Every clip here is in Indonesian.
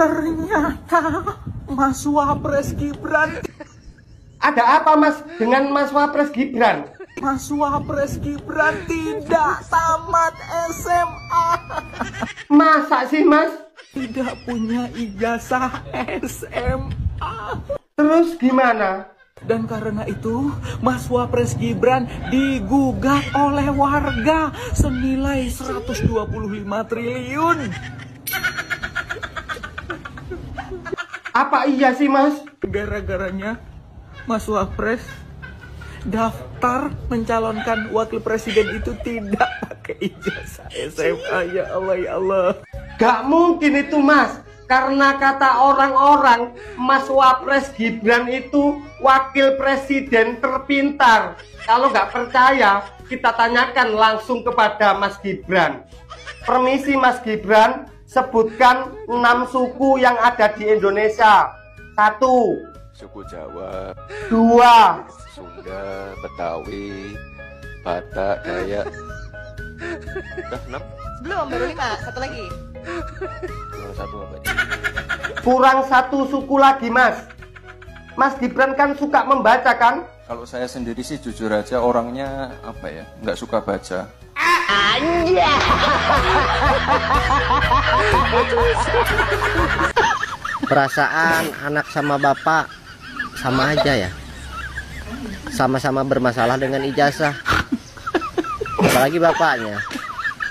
Ternyata Mas Wapres Gibran. Ada apa Mas dengan Mas Wapres Gibran? Mas Wapres Gibran tidak tamat SMA. Masa sih Mas? Tidak punya ijazah SMA. Terus gimana? Dan karena itu Mas Wapres Gibran digugat oleh warga senilai 125 triliun. Apa iya sih Mas? Gara-garanya Mas Wapres daftar mencalonkan wakil presiden itu tidak pakai ijazah SMA. Ya Allah, ya Allah. Gak mungkin itu Mas. Karena kata orang-orang Mas Wapres Gibran itu wakil presiden terpintar. Kalau nggak percaya, kita tanyakan langsung kepada Mas Gibran. Permisi Mas Gibran, sebutkan 6 suku yang ada di Indonesia. 1. Suku Jawa. 2. Sunda, Betawi, Batak, Dayak. Udah 6? Belum, baru 5. Satu lagi. Kurang 1 apa? Kurang 1 suku lagi Mas. Mas Gibran kan suka membaca kan? Kalau saya sendiri sih jujur aja orangnya apa ya, nggak suka baca. Perasaan anak sama bapak sama aja ya. Sama-sama bermasalah dengan ijazah. Apalagi bapaknya.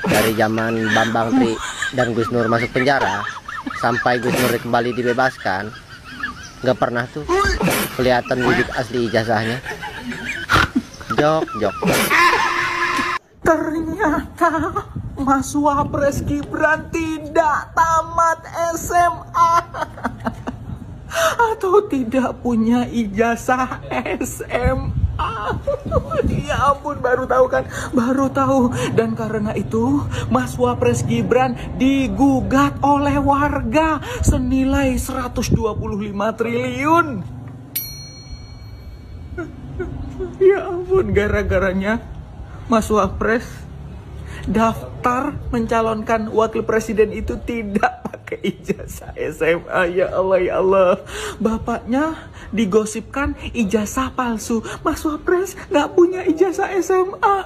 Dari zaman Bambang Tri dan Gus Nur masuk penjara sampai Gus Nur kembali dibebaskan, nggak pernah tuh kelihatan wujud asli ijazahnya. Jok. Ternyata Mas Wapres Gibran tidak tamat SMA atau tidak punya ijazah SMA. Ya ampun, baru tahu kan? Baru tahu. Dan karena itu Mas Wapres Gibran digugat oleh warga senilai 125 triliun. Ya ampun, gara-garanya Mas Wapres daftar mencalonkan wakil presiden itu tidak pakai ijazah SMA. Ya Allah, ya Allah. Bapaknya digosipkan ijazah palsu. Mas Wapres nggak punya ijazah SMA.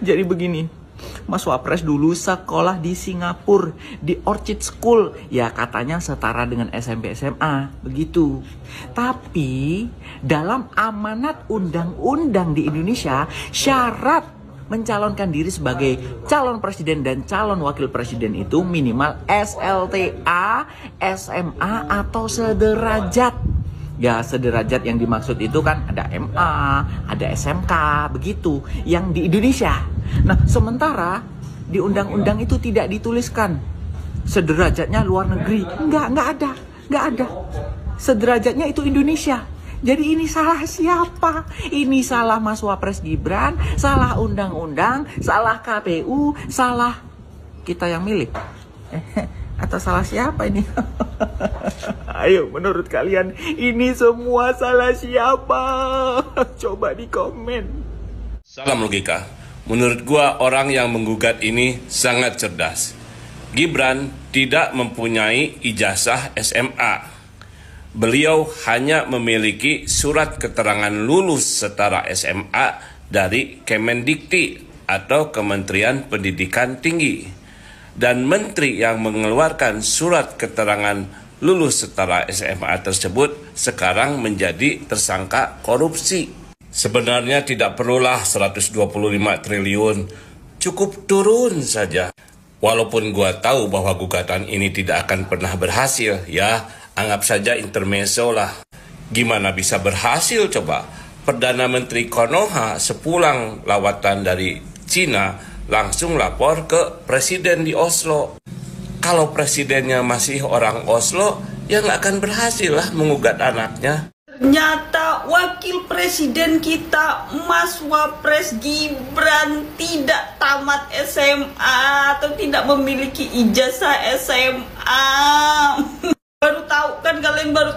Jadi begini, Mas Wapres dulu sekolah di Singapura, di Orchid School. Ya katanya setara dengan SMP SMA, begitu. Tapi dalam amanat undang-undang di Indonesia, syarat mencalonkan diri sebagai calon presiden dan calon wakil presiden itu minimal SLTA, SMA atau sederajat. Ya sederajat yang dimaksud itu kan ada MA, ada SMK, begitu. Yang di Indonesia. Nah sementara di undang-undang itu tidak dituliskan sederajatnya luar negeri. Nggak ada. Sederajatnya itu Indonesia. Jadi ini salah siapa? Ini salah Mas Wapres Gibran, salah undang-undang, salah KPU, salah kita yang milih. Atau salah siapa ini? Ayo, menurut kalian ini semua salah siapa? Coba di komen. Salam logika. Menurut gua orang yang menggugat ini sangat cerdas. Gibran tidak mempunyai ijazah SMA. Beliau hanya memiliki surat keterangan lulus setara SMA dari Kemendikti atau Kementerian Pendidikan Tinggi. Dan menteri yang mengeluarkan surat keterangan lulus setara SMA tersebut sekarang menjadi tersangka korupsi. Sebenarnya tidak perlulah 125 triliun, cukup turun saja. Walaupun gua tahu bahwa gugatan ini tidak akan pernah berhasil, ya anggap saja intermezzo lah. Gimana bisa berhasil coba? Perdana Menteri Konoha sepulang lawatan dari Cina langsung lapor ke presiden di Oslo. Kalau presidennya masih orang Oslo, ya nggak akan berhasil lah mengugat anaknya. Ternyata wakil presiden kita Mas Wapres Gibran tidak tamat SMA atau tidak memiliki ijazah SMA. Baru tahu kan kalian, baru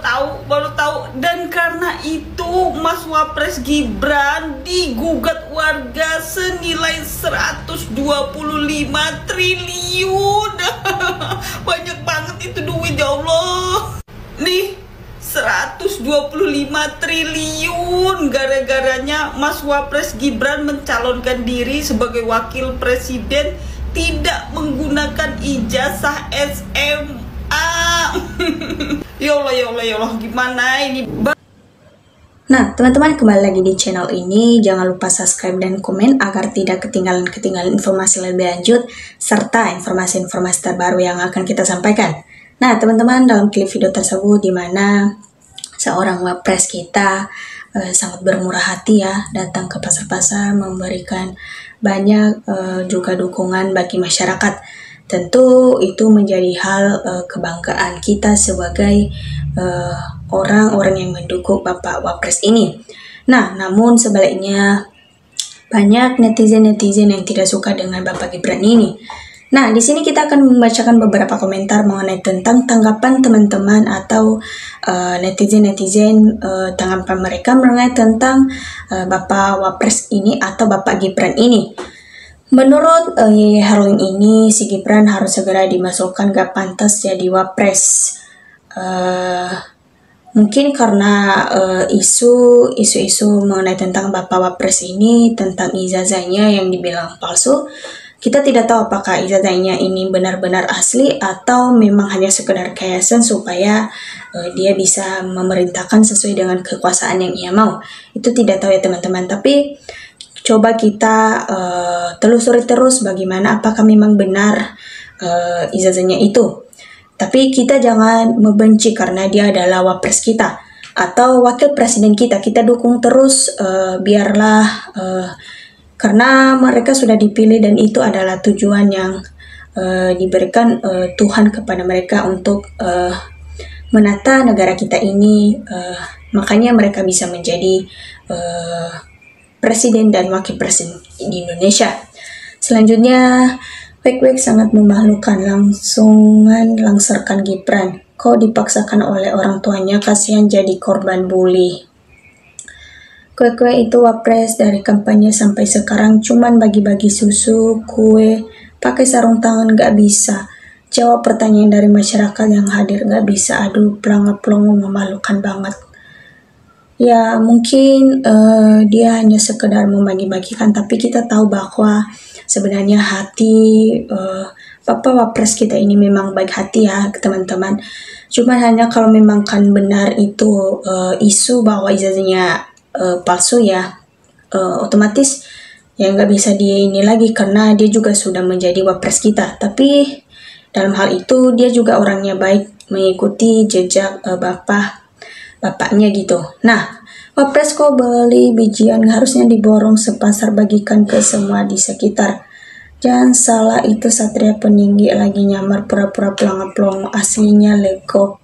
tahu. Dan karena itu Mas Wapres Gibran digugat warga senilai 125 triliun. triliun gara-garanya Mas Wapres Gibran mencalonkan diri sebagai wakil presiden tidak menggunakan ijazah SMA. Ya Allah, gimana ini? Nah, teman-teman, kembali lagi di channel ini. Jangan lupa subscribe dan komen agar tidak ketinggalan informasi lebih lanjut serta informasi-informasi terbaru yang akan kita sampaikan. Nah, teman-teman, dalam klip video tersebut di mana seorang wapres kita sangat bermurah hati ya, datang ke pasar-pasar memberikan banyak juga dukungan bagi masyarakat. Tentu itu menjadi hal kebanggaan kita sebagai orang-orang yang mendukung Bapak Wapres ini. Nah, namun sebaliknya banyak netizen-netizen yang tidak suka dengan Bapak Gibran ini. Nah, di sini kita akan membacakan beberapa komentar mengenai tentang tanggapan teman-teman atau netizen-netizen tanggapan mereka mengenai tentang Bapak Wapres ini atau Bapak Gibran ini. Menurut Yeye Herling ini, si Gibran harus segera dimasukkan, gak pantas jadi wapres. Mungkin karena isu-isu mengenai tentang Bapak Wapres ini, tentang ijazahnya yang dibilang palsu. Kita tidak tahu apakah ijazahnya ini benar-benar asli atau memang hanya sekedar kiasan supaya dia bisa memerintahkan sesuai dengan kekuasaan yang ia mau. Itu tidak tahu ya teman-teman, tapi coba kita telusuri terus bagaimana apakah memang benar ijazahnya itu. Tapi kita jangan membenci karena dia adalah wapres kita atau wakil presiden kita. Kita dukung terus, biarlah karena mereka sudah dipilih dan itu adalah tujuan yang diberikan Tuhan kepada mereka untuk menata negara kita ini. Makanya mereka bisa menjadi presiden dan wakil presiden di Indonesia. Selanjutnya, Wek sangat memalukan, langsirkan Gibran. Kok dipaksakan oleh orang tuanya, kasihan jadi korban bully. Kue itu wapres dari kampanye sampai sekarang cuman bagi-bagi susu, kue, pakai sarung tangan gak bisa. Jawab pertanyaan dari masyarakat yang hadir gak bisa. Aduh, pelongo-pelongo memalukan banget. Ya mungkin dia hanya sekedar membagi-bagikan, tapi kita tahu bahwa sebenarnya hati Bapak Wapres kita ini memang baik hati ya teman-teman. Cuma hanya kalau memang kan benar itu isu bahwa ijazahnya palsu ya, otomatis ya nggak bisa dia ini lagi karena dia juga sudah menjadi Wapres kita. Tapi dalam hal itu dia juga orangnya baik, mengikuti jejak bapaknya gitu. Nah, wapres kok beli bijian harusnya diborong sepasar bagikan ke semua di sekitar. Jangan salah, itu Satria Peninggi lagi nyamar pura-pura pelongo-pelongo, aslinya legok.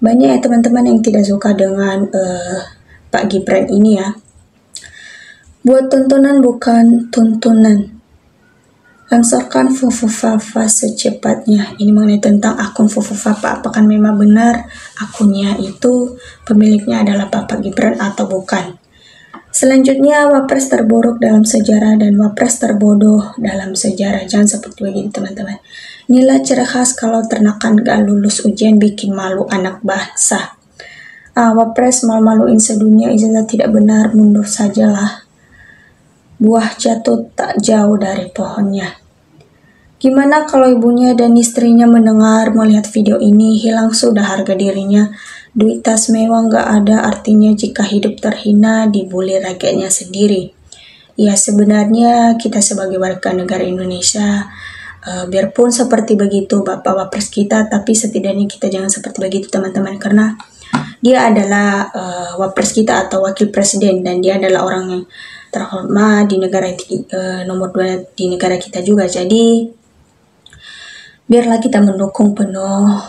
Banyak ya teman-teman yang tidak suka dengan Pak Gibran ini ya. Buat tontonan bukan tuntunan. Langsirkan Fufufafa secepatnya. Ini mengenai tentang akun Fufufafa. Apakah memang benar akunnya itu pemiliknya adalah Bapak Gibran atau bukan? Selanjutnya, wapres terburuk dalam sejarah dan wapres terbodoh dalam sejarah. Jangan seperti begitu teman-teman. Inilah ciri khas kalau ternakan gak lulus ujian bikin malu anak bangsa. Wapres malu-maluin sedunia, ijazah tidak benar, mundur sajalah. Buah jatuh tak jauh dari pohonnya. Gimana kalau ibunya dan istrinya mendengar, melihat video ini, hilang sudah harga dirinya. Duit tas mewah nggak ada artinya jika hidup terhina, dibully rakyatnya sendiri. Ya sebenarnya kita sebagai warga negara Indonesia, biarpun seperti begitu Bapak Wapres kita, tapi setidaknya kita jangan seperti begitu teman-teman, karena dia adalah Wapres kita atau wakil presiden dan dia adalah orang yang terhormat di negara nomor 2 di negara kita juga. Jadi biarlah kita mendukung penuh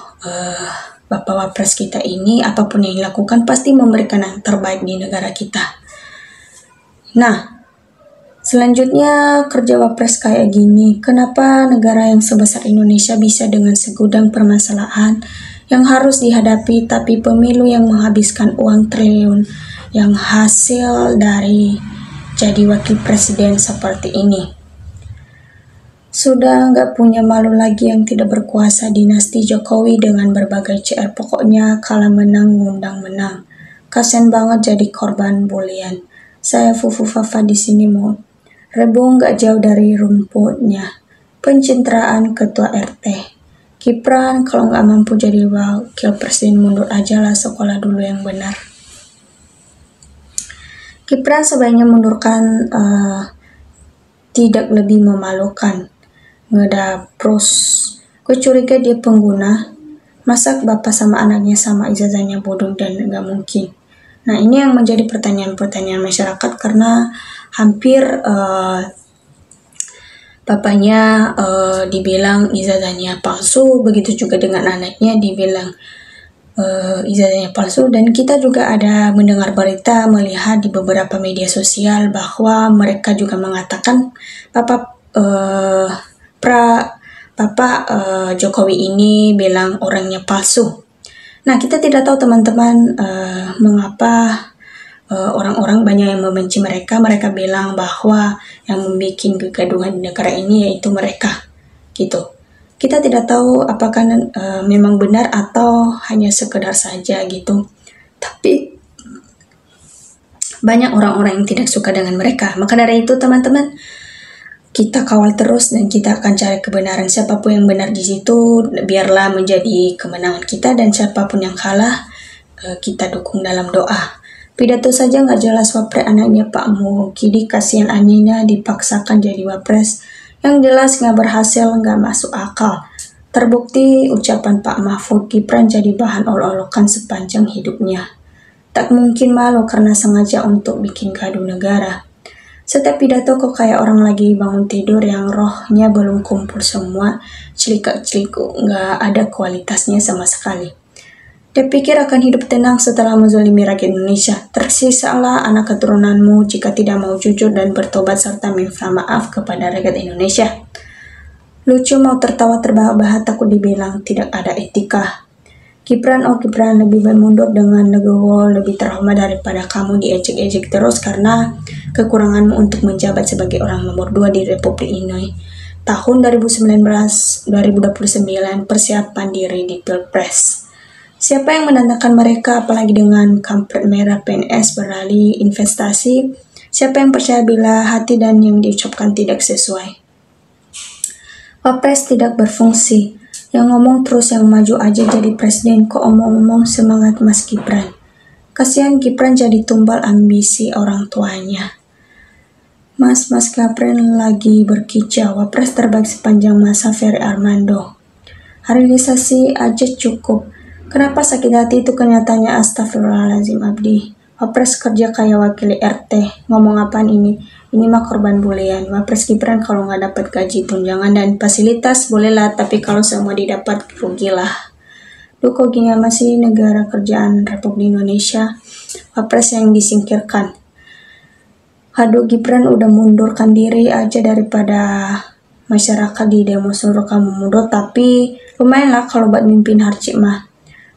Bapak Wapres kita ini. Apapun yang dilakukan pasti memberikan yang terbaik di negara kita. Nah, selanjutnya kerja Wapres kayak gini. Kenapa negara yang sebesar Indonesia bisa dengan segudang permasalahan yang harus dihadapi, tapi pemilu yang menghabiskan uang triliun yang hasil dari jadi wakil presiden seperti ini? Sudah nggak punya malu lagi yang tidak berkuasa dinasti Jokowi dengan berbagai CR. Pokoknya kalah menang ngundang menang. Kasian banget jadi korban bulian. Saya Fufu Fafa di sini mau rebung gak jauh dari rumputnya. Pencitraan ketua RT. Gibran kalau nggak mampu jadi wakil presiden mundur aja lah, sekolah dulu yang benar. Gibran sebaiknya mundurkan, tidak lebih memalukan. Ngedapros. Gue curiga dia pengguna. Masa bapak sama anaknya sama ijazahnya bodong dan nggak mungkin. Nah, ini yang menjadi pertanyaan-pertanyaan masyarakat karena hampir bapaknya dibilang ijazahnya palsu, begitu juga dengan anaknya dibilang ijazahnya palsu, dan kita juga ada mendengar berita, melihat di beberapa media sosial bahwa mereka juga mengatakan Bapak Jokowi ini bilang orangnya palsu. Nah, kita tidak tahu teman-teman mengapa orang-orang banyak yang membenci mereka. Mereka bilang bahwa yang membuat kegaduhan di negara ini yaitu mereka, gitu. Kita tidak tahu apakah memang benar atau hanya sekedar saja gitu. Tapi banyak orang-orang yang tidak suka dengan mereka. Maka dari itu teman-teman, kita kawal terus dan kita akan cari kebenaran. Siapapun yang benar di situ, biarlah menjadi kemenangan kita, dan siapapun yang kalah, kita dukung dalam doa. Pidato saja nggak jelas wapres anaknya Pak Mukidi, kasihan anaknya dipaksakan jadi wapres. Yang jelas nggak berhasil, nggak masuk akal. Terbukti ucapan Pak Mahfud, Gibran jadi bahan olok-olokan sepanjang hidupnya. Tak mungkin malu karena sengaja untuk bikin gaduh negara. Setiap pidato kok kayak orang lagi bangun tidur yang rohnya belum kumpul semua, celikak-celikuk, nggak ada kualitasnya sama sekali. Dia pikir akan hidup tenang setelah menzalimi rakyat Indonesia. Tersisalah anak keturunanmu jika tidak mau jujur dan bertobat serta minta maaf kepada rakyat Indonesia. Lucu mau tertawa terbahak-bahak takut dibilang tidak ada etika. Gibran lebih baik mundur dengan legowo, lebih terhormat daripada kamu diejek-ejek terus karena kekuranganmu untuk menjabat sebagai orang nomor 2 di Republik ini. Tahun 2029 persiapan diri di Pilpres. Siapa yang menandakan mereka, apalagi dengan kampret merah PNS beralih investasi? Siapa yang percaya bila hati dan yang diucapkan tidak sesuai? Wapres tidak berfungsi. Yang ngomong terus yang maju aja jadi presiden, kok omong-omong semangat Mas Gibran. Kasihan Gibran jadi tumbal ambisi orang tuanya. Mas Gibran lagi berkicau, wapres terbaik sepanjang masa Ferry Armando. Realisasi aja cukup. Kenapa sakit hati itu kenyataannya, astagfirullahaladzim abdi. Wapres kerja kayak wakil RT, ngomong apaan ini? Ini mah korban bulian. Wapres Gibran kalau nggak dapat gaji, tunjangan, dan fasilitas bolehlah, tapi kalau semua didapat rugilah. Duh, kok gini masih negara kerjaan Republik Indonesia, wapres yang disingkirkan. Aduh, Gibran udah mundurkan diri aja daripada masyarakat di demo suruh kamu mundur, tapi lumayan lah kalau buat mimpin harcik mah.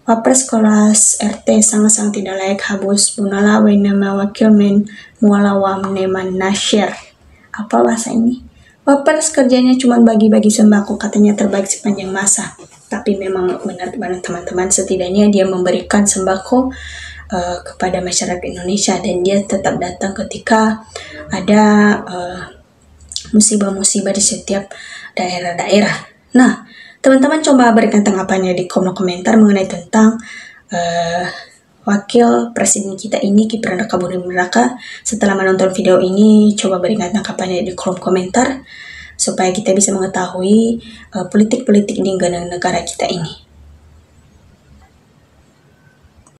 Wapres kelas RT sangat-sangat tidak layak habus bunala wenama wakil men mualawam neman nasyir. Apa bahasa ini? Wapres kerjanya cuma bagi-bagi sembako, katanya terbaik sepanjang masa. Tapi memang benar teman-teman, setidaknya dia memberikan sembako kepada masyarakat Indonesia, dan dia tetap datang ketika ada musibah-musibah di setiap daerah-daerah. Nah, teman-teman coba berikan tanggapannya di kolom komentar mengenai tentang wakil presiden kita ini, Gibran Rakabuming Raka. Setelah menonton video ini, coba berikan tanggapannya di kolom komentar supaya kita bisa mengetahui politik-politik di negara kita ini.